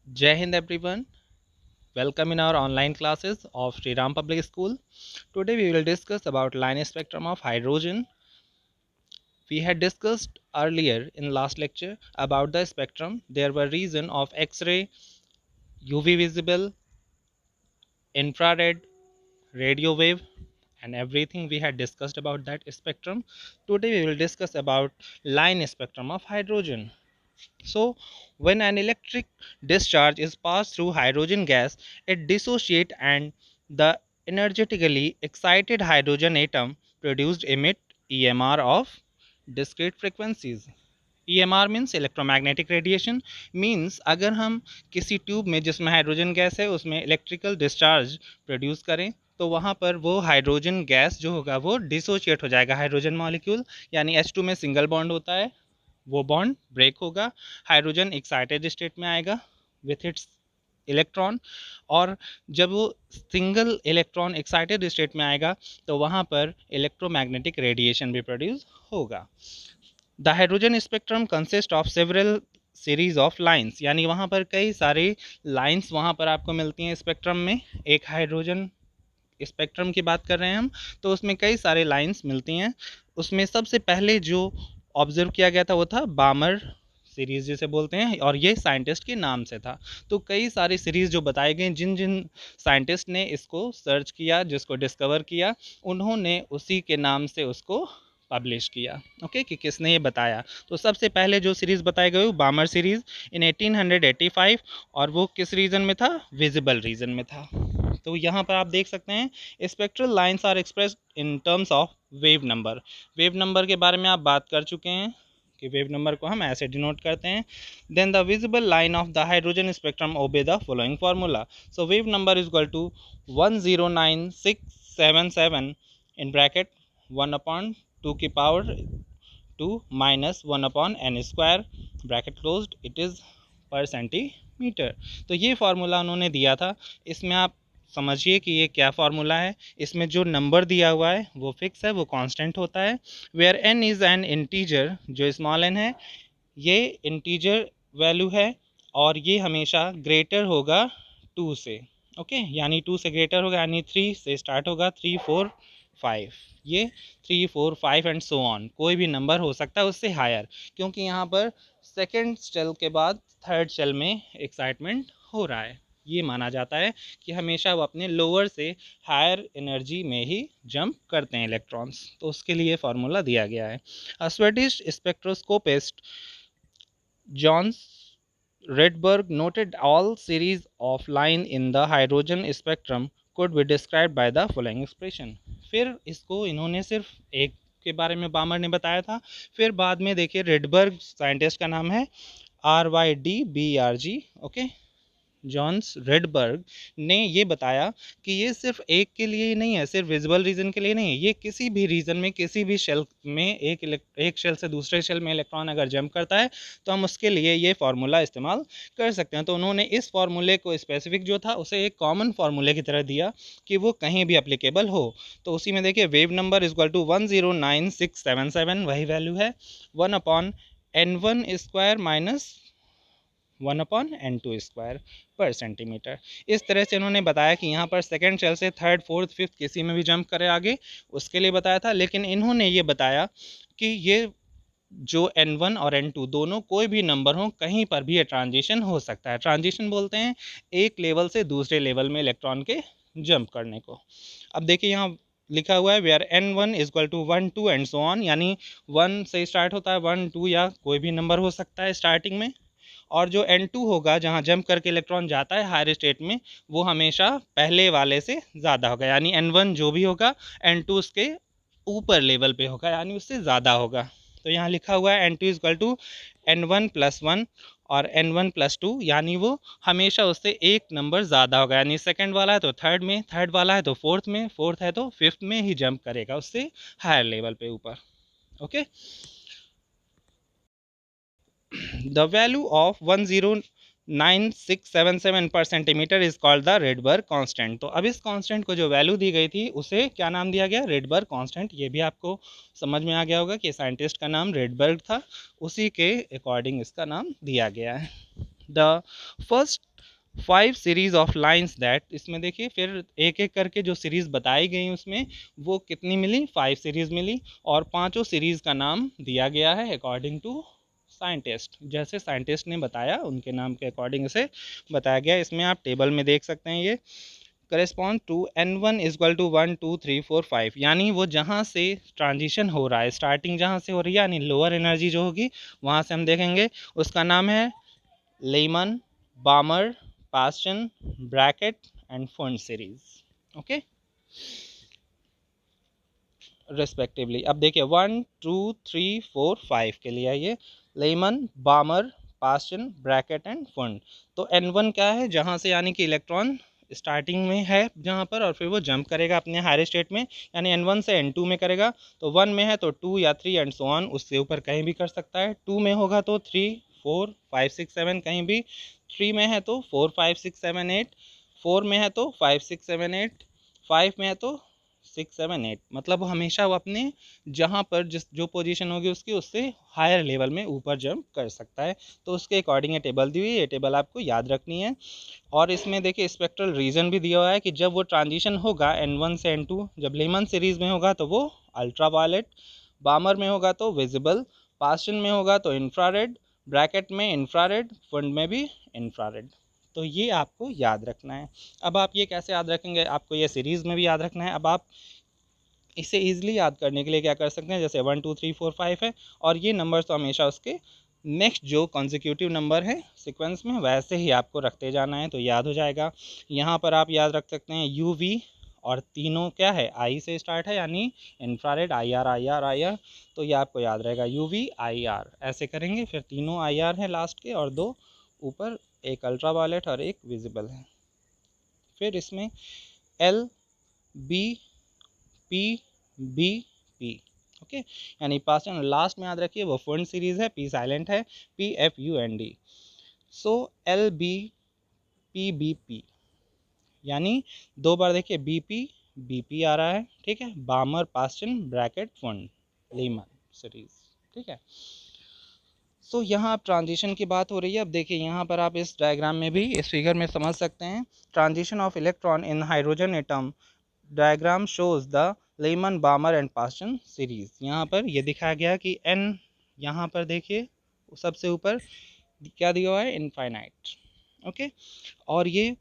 Jai Hind everyone. Welcome in our online classes of Sri Ram Public School. Today we will discuss about line spectrum of hydrogen. We had discussed earlier in last lecture about the spectrum. There were reason of X-ray, UV visible, infrared, radio wave, and everything we had discussed about that spectrum. Today we will discuss about line spectrum of hydrogen. So, when an electric discharge is passed through hydrogen gas, it dissociates and the energetically excited hydrogen atom produced emit EMR of discrete frequencies. EMR means electromagnetic radiation means अगर हम किसी tube में जिसमें hydrogen gas है उसमें electrical discharge produce करें तो वहाँ पर वो हाइड्रोजन गैस जो होगा वो डिसोशिएट हो जाएगा हाइड्रोजन मॉलिक्यूल यानी H2 में सिंगल बॉन्ड होता है वो बॉन्ड ब्रेक होगा हाइड्रोजन एक्साइटेड स्टेट में आएगा विथ इट्स इलेक्ट्रॉन और जब वो सिंगल इलेक्ट्रॉन एक्साइटेड स्टेट में आएगा तो वहाँ पर इलेक्ट्रोमैग्नेटिक रेडिएशन भी प्रोड्यूस होगा the hydrogen spectrum consist of several series of lines यानी वहाँ पर कई सारे लाइंस वहाँ पर आपको मिलती हैं स्पेक्ट्रम में एक हाइड्रोजन स्पेक्ट्रम की बात कर रहे हैं हम तो उसमें कई सारे लाइंस मिलती हैं उसमें सबसे पहले जो ऑब्जर्व किया गया था वो था बामर सीरीज़ जिसे बोलते हैं और ये साइंटिस्ट के नाम से था तो कई सारी सीरीज़ जो बताए गए जिन जिन साइंटिस्ट ने इसको सर्च किया जिसको डिस्कवर किया उन्होंने उसी के नाम से उसको पब्लिश किया ओके कि किसने ये बताया तो सबसे पहले जो सीरीज़ बताई गई वो बामर सीरीज़ इन 1885 और वो किस रीजन में था विजिबल रीजन में था तो यहाँ पर आप देख सकते हैं spectral lines are express in terms of wave number के बारे में आप बात कर चुके हैं कि वेव नंबर को हम ऐसे डिनोट करते हैं then the visible line of the hydrogen spectrum obey the following formula so wave number is equal to 109677 in bracket 1/2 की power 2 minus 1/n² bracket closed it is per centimetre तो ये formula उन्होंने दिया था इसमें आप समझिए कि ये क्या फार्मूला है इसमें जो नंबर दिया हुआ है वो फिक्स है वो कांस्टेंट होता है where n is an integer जो स्मॉल n है ये इंटीजर वैल्यू है और ये हमेशा ग्रेटर होगा 2 से ओके यानी 2 से ग्रेटर होगा यानी 3 से स्टार्ट होगा 3 4 5 ये 3 4 5 एंड सो ऑन कोई भी नंबर हो सकता है उससे हायर क्योंकि यहाँ पर सेकेंड शेल के बाद थर्ड शेल में एक्साइटमेंट हो रहा है ये माना जाता है कि हमेशा वो अपने लोअर से हायर एनर्जी में ही जंप करते हैं इलेक्ट्रॉन्स तो उसके लिए फार्मूला दिया गया है Swedish स्पेक्ट्रोस्कोपिस्ट John Rydberg noted all series of line in the hydrogen spectrum could be described by the following expression. फिर इसको इन्होंने सिर्फ एक के बारे में बामर ने बताया था फिर बाद में देखिए रिडबर्ग साइंटिस्ट का नाम है RYDBERG ओके जॉन्स रेडबर्ग ने ये बताया कि ये सिर्फ एक के लिए ही नहीं है सिर्फ विजिबल रीजन के लिए नहीं है ये किसी भी रीजन में किसी भी शेल में एक शेल से दूसरे शेल में इलेक्ट्रॉन अगर जंप करता है तो हम उसके लिए ये फार्मूला इस्तेमाल कर सकते हैं तो उन्होंने इस फार्मूले को स्पेसिफिक जो था उसे एक कॉमन फार्मूले की तरह दिया कि वो कहीं भी अप्लीकेबल हो तो उसी में देखिए wave number is equal to 109677 वही वैल्यू है 1/n1² माइनस 1/n2² पर सेंटीमीटर इस तरह से उन्होंने बताया कि यहाँ पर सेकेंड शेल से थर्ड फोर्थ फिफ्थ किसी में भी जंप करे आगे उसके लिए बताया था लेकिन इन्होंने ये बताया कि ये जो n1 और n2 दोनों कोई भी नंबर हो कहीं पर भी ये ट्रांजिशन हो सकता है ट्रांजिशन बोलते हैं एक लेवल से दूसरे लेवल में इलेक्ट्रॉन के जंप करने को अब देखिए यहाँ लिखा हुआ है where n1 is equal to 1 2 and so on यानी 1 से स्टार्ट होता है 1 2 या कोई भी नंबर हो सकता है स्टार्टिंग में और जो n2 होगा जहाँ जंप करके इलेक्ट्रॉन जाता है हायर स्टेट में वो हमेशा पहले वाले से ज़्यादा होगा यानी n1 जो भी होगा n2 उसके ऊपर लेवल पे होगा यानी उससे ज़्यादा होगा तो यहाँ लिखा हुआ है n2 इक्वल टू n1+1 और n1+2 यानी वो हमेशा उससे एक नंबर ज़्यादा होगा यानी सेकंड वाला है तो थर्ड में थर्ड वाला है तो फोर्थ में फोर्थ है तो फिफ्थ में ही जंप करेगा उससे हायर लेवल पे ऊपर okay the value of 109677 per centimeter is called the Rydberg constant तो अब इस कांस्टेंट को जो वैल्यू दी गई थी उसे क्या नाम दिया गया Rydberg कांस्टेंट ये भी आपको समझ में आ गया होगा कि साइंटिस्ट का नाम Rydberg था उसी के अकॉर्डिंग इसका नाम दिया गया है the first 5 series of lines that, इसमें देखिए फिर एक एक करके जो सीरीज बताई गई उसमें वो कितनी मिली, 5 सीरीज मिली, और पांचों सीरीज का नाम दिया गया है अकॉर्डिंग टू साइंटिस्ट, जैसे साइंटिस्ट ने बताया उनके नाम के अकॉर्डिंग इसे बताया गया। इसमें आप टेबल में देख सकते हैं, ये correspond to N1 equal to 1 2 3 4 5, यानी वो जहाँ से ट्रांजिशन हो रहा है, स्टार्टिंग जहाँ से हो रही है, यानी लोअर एनर्जी जो होगी वहाँ से हम देखेंगे, उसका नाम है lemon, बामर, Paschen, bracket end fund series. Okay, respectively. अब देखिए 1 2 3 4 5 के लिए ये lemon, बामर, Paschen, bracket end fund. तो N1 क्या है, जहाँ से यानी कि इलेक्ट्रॉन स्टार्टिंग में है जहाँ पर, और फिर वो जंप करेगा अपने हायर स्टेट में, यानी N1 से N2 में करेगा। तो 1 में है तो 2 या 3 एंड सो ऑन, उससे ऊपर कहीं भी कर सकता है। 2 में होगा तो 3 4 5 6 7 कहीं भी। 3 में है तो 4 5 6 7 8। 4 में है तो 5 6 7 8। 5 में है तो 6 7 8, मतलब वो हमेशा वो अपने जहाँ पर जिस जो पोजीशन होगी उसकी, उससे हायर लेवल में ऊपर जंप कर सकता है। तो उसके अकॉर्डिंग ये टेबल दी हुई है, ये टेबल आपको याद रखनी है। और इसमें देखिए स्पेक्ट्रल रीजन भी दिया हुआ है कि जब वो ट्रांजिशन होगा N1 से N2, जब लेमन सीरीज में होगा तो वो अल्ट्रा वायलेट, बामर में होगा तो विजिबल, पास्टन में होगा तो इंफ्रारेड, ब्रैकेट में इंफ्रारेड, फंड में भी इंफ्रारेड। तो ये आपको याद रखना है। अब आप ये कैसे याद रखेंगे, आपको ये सीरीज़ में भी याद रखना है। अब आप इसे ईजिली याद करने के लिए क्या कर सकते हैं, जैसे 1 2 3 4 5 है, और ये नंबर तो हमेशा उसके नेक्स्ट जो कॉन्जिक्यूटिव नंबर है सीक्वेंस में वैसे ही आपको रखते जाना है, तो याद हो जाएगा। यहाँ पर आप याद रख सकते हैं UV, और तीनों क्या है, आई से स्टार्ट है, यानी इंफ्रारेड, IR IR IR। तो ये आपको याद रहेगा UV IR, ऐसे करेंगे, फिर तीनों IR हैं लास्ट के, और दो ऊपर, एक अल्ट्रा वायलेट और एक विजिबल है। फिर इसमें L B P B P, okay, यानी पास्ट एंड लास्ट में याद रखिए वो फंड सीरीज है, P साइलेंट है, PFUND। सो LBPBP, यानी दो बार देखिए BP आ रहा है, ठीक है, Balmer, Paschen, Brackett, Pfund, Lyman series, ठीक है। सो यहाँ आप ट्रांजिशन की बात हो रही है। अब देखिए यहाँ पर आप इस डायग्राम में भी, इस फिगर में समझ सकते हैं, transition of electron in hydrogen atom diagram shows the lemon, बामर and Paschen series. यहाँ पर ये दिखाया गया कि N, यहाँ पर देखिए सबसे ऊपर क्या दिया हुआ है, इनफाइनाइट, ओके, और ये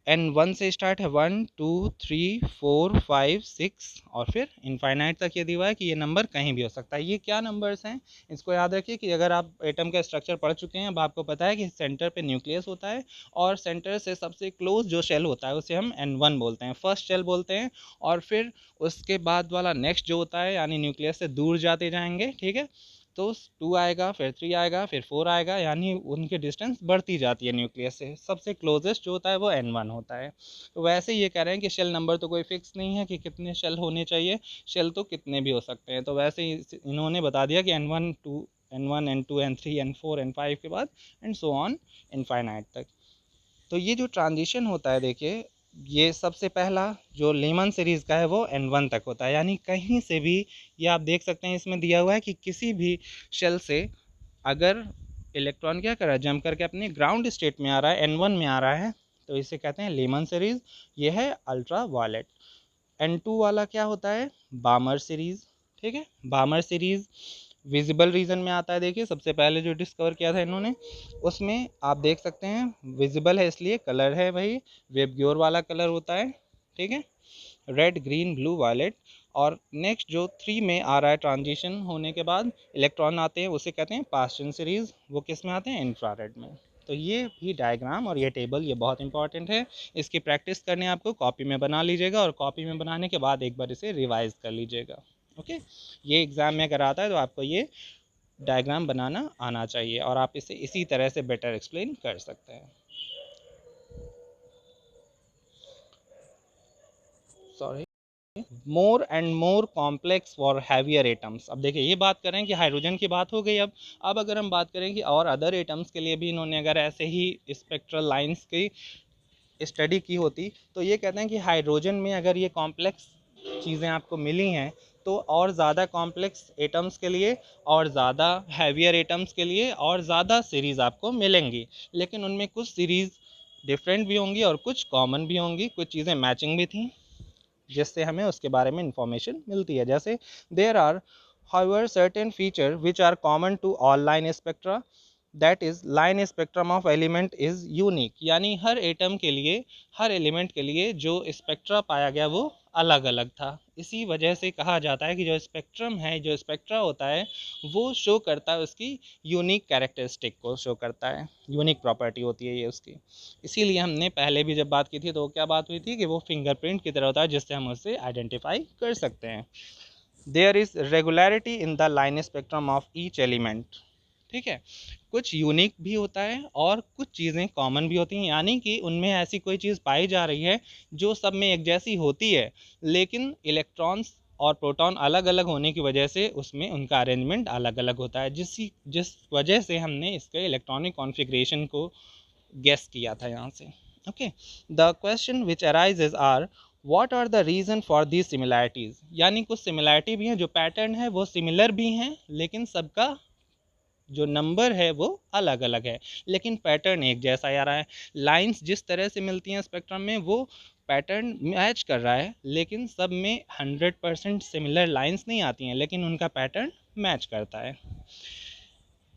N1 से स्टार्ट है, 1 2 3 4 5 6, और फिर इनफाइनाइट तक ये दिया हुआ है कि ये नंबर कहीं भी हो सकता है। ये क्या नंबर्स हैं, इसको याद रखिए कि अगर आप एटम का स्ट्रक्चर पढ़ चुके हैं, अब आपको पता है कि सेंटर पे न्यूक्लियस होता है, और सेंटर से सबसे क्लोज जो शेल होता है उसे हम N1 बोलते हैं, फर्स्ट शेल बोलते हैं। और फिर उसके बाद वाला नेक्स्ट जो होता है, यानी न्यूक्लियस से दूर जाते जाएंगे, ठीक है, तो 2 आएगा, फिर 3 आएगा, फिर 4 आएगा, यानी उनकी डिस्टेंस बढ़ती जाती है न्यूक्लियस से। सबसे क्लोजेस्ट जो होता है वो N1 होता है। तो वैसे ये कह रहे हैं कि शेल नंबर तो कोई फिक्स नहीं है कि कितने शेल होने चाहिए, शेल तो कितने भी हो सकते हैं। तो वैसे ही इन्होंने बता दिया कि N1 2 N1 N2 N3 N4 N5 के बाद एंड सो ऑन इनफाइनाइट तक। तो ये जो ट्रांजिशन होता है देखिए, ये सबसे पहला जो लेमन सीरीज़ का है वो N1 तक होता है, यानी कहीं से भी, ये आप देख सकते हैं इसमें दिया हुआ है कि किसी भी शेल से अगर इलेक्ट्रॉन क्या कर रहा है, जंप करके अपने ग्राउंड स्टेट में आ रहा है, N1 में आ रहा है, तो इसे कहते हैं लेमन सीरीज़। ये है अल्ट्रा वायलेट। N2 वाला क्या होता है, बामर सीरीज़, ठीक है, बामर सीरीज़ विजिबल रीजन में आता है। देखिए सबसे पहले जो डिस्कवर किया था इन्होंने, उसमें आप देख सकते हैं विजिबल है, इसलिए कलर है वही वेबग्योर वाला कलर होता है, ठीक है, रेड ग्रीन ब्लू वायलेट। और नेक्स्ट जो 3 में आ रहा है, ट्रांजिशन होने के बाद इलेक्ट्रॉन आते हैं, उसे कहते हैं पास्टन सीरीज, वो किस में आते हैं, इंफ्रारेड में। तो ये भी डायग्राम और ये टेबल ये बहुत इंपॉर्टेंट है, इसकी प्रैक्टिस करने आपको कॉपी में बना लीजिएगा, और कॉपी में बनाने के बाद एक बार इसे रिवाइज कर लीजिएगा, ओके। ये एग्ज़ाम में अगर आता है तो आपको ये डायग्राम बनाना आना चाहिए, और आप इसे इसी तरह से बेटर एक्सप्लेन कर सकते हैं। Sorry, more and more complex for heavier atoms. अब देखिए ये बात करें कि हाइड्रोजन की बात हो गई। अब अगर हम बात करें कि और अदर एटम्स के लिए भी इन्होंने अगर ऐसे ही स्पेक्ट्रल लाइंस की स्टडी की होती, तो ये कहते हैं कि हाइड्रोजन में अगर ये कॉम्प्लेक्स चीज़ें आपको मिली हैं, तो और ज़्यादा कॉम्प्लेक्स एटम्स के लिए, और ज़्यादा हैवियर एटम्स के लिए और ज़्यादा सीरीज़ आपको मिलेंगी। लेकिन उनमें कुछ सीरीज़ डिफरेंट भी होंगी और कुछ कॉमन भी होंगी, कुछ चीज़ें मैचिंग भी थी जिससे हमें उसके बारे में इंफॉर्मेशन मिलती है। जैसे there are however certain feature which are common to all line spectra, that is line spectrum of element is unique, यानी हर एटम के लिए, हर एलिमेंट के लिए जो स्पेक्ट्रा पाया गया वो अलग अलग था। इसी वजह से कहा जाता है कि जो स्पेक्ट्रम है, जो स्पेक्ट्रा होता है, वो शो करता है उसकी यूनिक कैरेक्टरिस्टिक को शो करता है, यूनिक प्रॉपर्टी होती है ये उसकी। इसीलिए हमने पहले भी जब बात की थी तो क्या बात हुई थी कि वो फिंगरप्रिंट की तरह होता है जिससे हम उससे आइडेंटिफाई कर सकते हैं। There is regularity in the line spectrum of each element, ठीक है। कुछ यूनिक भी होता है और कुछ चीज़ें कॉमन भी होती हैं, यानी कि उनमें ऐसी कोई चीज़ पाई जा रही है जो सब में एक जैसी होती है, लेकिन इलेक्ट्रॉन्स और प्रोटॉन अलग अलग होने की वजह से उसमें उनका अरेंजमेंट अलग अलग होता है, जिस वजह से हमने इसके इलेक्ट्रॉनिक कॉन्फ़िगरेशन को गेस किया था यहाँ से। Okay, the question which arises are what are the reason for these similarities, यानी कुछ सिमिलैरिटी भी हैं, जो पैटर्न है वो सिमिलर भी हैं, लेकिन सबका जो नंबर है वो अलग अलग है, लेकिन पैटर्न एक जैसा आ रहा है। लाइंस जिस तरह से मिलती हैं स्पेक्ट्रम में वो पैटर्न मैच कर रहा है, लेकिन सब में 100% सिमिलर लाइंस नहीं आती हैं, लेकिन उनका पैटर्न मैच करता है।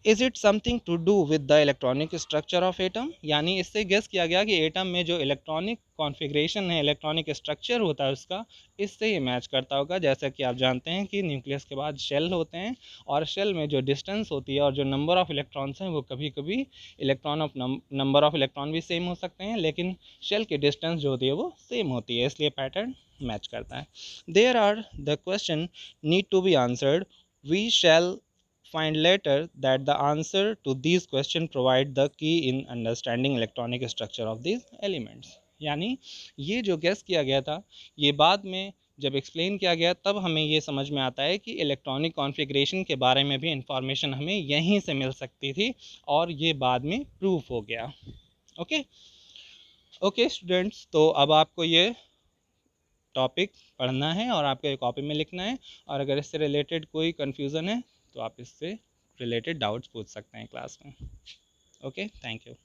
Is it something to do with the electronic structure of atom, यानी इससे गेस किया गया कि एटम में जो इलेक्ट्रॉनिक कॉन्फ़िगरेशन है, इलेक्ट्रॉनिक स्ट्रक्चर होता है उसका, इससे ये मैच करता होगा। जैसा कि आप जानते हैं कि न्यूक्लियस के बाद शेल होते हैं, और शेल में जो डिस्टेंस होती है और जो नंबर ऑफ इलेक्ट्रॉन्स हैं वो कभी कभी नंबर ऑफ इलेक्ट्रॉन भी सेम हो सकते हैं, लेकिन शेल की डिस्टेंस जो होती है वो सेम होती है, इसलिए पैटर्न मैच करता है। There are the question need to be answered, we shall find later that the answer to these questions provide the key in understanding electronic structure of these elements, यानी ये जो guess किया गया था ये बाद में जब एक्सप्लेन किया गया तब हमें ये समझ में आता है कि इलेक्ट्रॉनिक कॉन्फ़िगरेशन के बारे में भी इंफॉर्मेशन हमें यहीं से मिल सकती थी, और ये बाद में प्रूफ हो गया। ओके ओके स्टूडेंट्स, तो अब आपको ये टॉपिक पढ़ना है और आपको एक कॉपी में लिखना है, और अगर इससे रिलेटेड कोई कन्फ्यूज़न है तो आप इससे रिलेटेड डाउट्स पूछ सकते हैं क्लास में। Okay, thank you.